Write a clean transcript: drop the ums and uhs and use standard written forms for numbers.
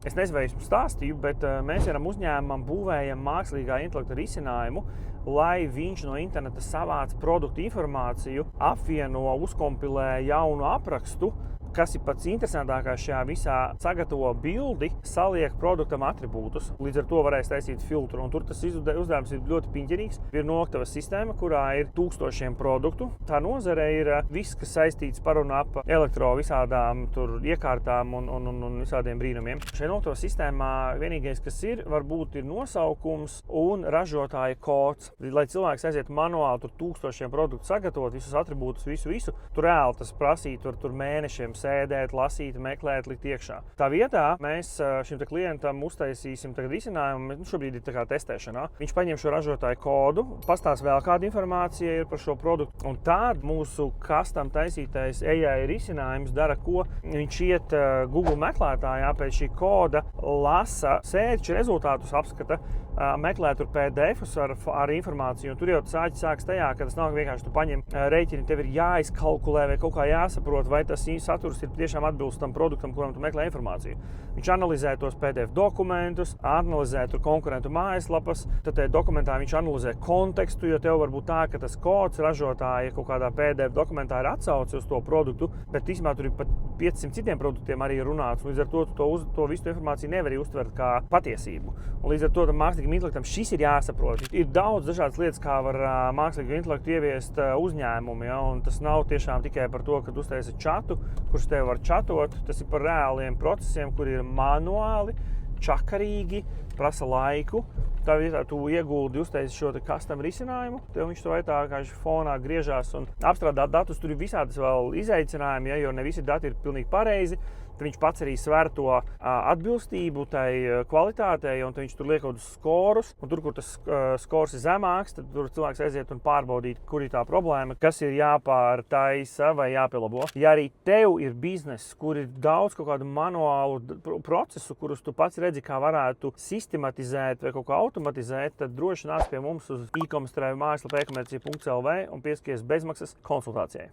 Es nezinu, vai es jums stāstīju, bet mēs vienam uzņēmumam būvējam mākslīgā intelekta risinājumu, lai viņš no interneta savāc produktu informāciju, apvieno, uzkompilē jaunu aprakstu, kas ir pats interesantākais šajā visā, sagatavo bildi, saliek produktam atribūtus. Līdz ar to varēs taisīt filtru. Un tur tas uzdevums ir ļoti piņķerīgs. Ir noktava sistēma, kurā ir tūkstošiem produktu. Tā nozare ir viss, kas saistīts par un ap elektro visādām tur iekārtām un visādiem brīnumiem. Šajā noktava sistēmā vienīgais, kas ir, varbūt ir nosaukums un ražotāja kods. Lai cilvēks aiziet manuāli tur tūkstošiem produktu sagatavot, visus atribūtus, visu, tur reāli tas prasīt tur mēnešiem sēdēt, lasīt, meklēt, likt iekšā. Tā vietā mēs šim klientam uztaisīsim risinājumu, šobrīd ir tā kā testēšanā. Viņš paņem šo ražotāju kodu, pastāsta vēl kāda informācija ir par šo produktu, un tād mūsu custom taisītais AI risinājums dara ko? Viņš iet Google meklētājā pēc šī koda, lasa search rezultātus, apskata, meklē tur PDF-us ar informāciju, un tur jau tas āķis sāks tajā, ka tas nav vienkārši tu paņem rēķini, tev ir jāizkalkulē vai kaut kā jāsaprot, vai tas saturs ir tiešām atbilst tam produktam, kuram tu meklē informāciju. Viņš analizē tos PDF dokumentus, analizē tur konkurentu mājaslapas, tad tajā dokumentā viņš analizē kontekstu, jo tev var būt tā, ka tas kods ražotāja kaut kādā PDF dokumentā ir atsauce uz to produktu, bet īstenībā tur ir pat 500 citiem produktiem arī runāts, un līdz ar to visu informāciju nevar uztvert kā patiesību. Un līdz ar to mākslīgam intelektam šis ir jāsaprot. Ir daudz dažādas lietas, kā var mākslīgu intelektu ieviest uzņēmumi, ja? Un tas nav tiešām tikai par to, ka uztaisi čatu, kurš tev var čatot, tas ir par reāliem procesiem, kuri ir manuāli, čakarīgi, prasa laiku. Tā vietā tu ieguldi uztaisi šo custom risinājumu, tev viņš to vai tā kā fonā griežās un apstrādā datus, tur ir visādas vēl izaicinājumi, ja, jo ne visi dati ir pilnīgi pareizi. Viņš pats arī sver to atbilstību tai kvalitātei, un viņš tur liek kaut kādus skorus, un tur, kur tas skors ir zemāks, tad tur cilvēks aiziet un pārbaudīt, kur ir tā problēma, kas ir jāpārtaisa vai jāpielabo. Ja arī tev ir bizness, kur ir daudz kaut kādu manuālu procesu, kurus tu pats redzi, kā varētu sistematizēt vai kaut kā automatizēt, tad droši nāc pie mums uz e-commerce mājaslapa e-komercija.lv un pieskaries bezmaksas konsultācijai.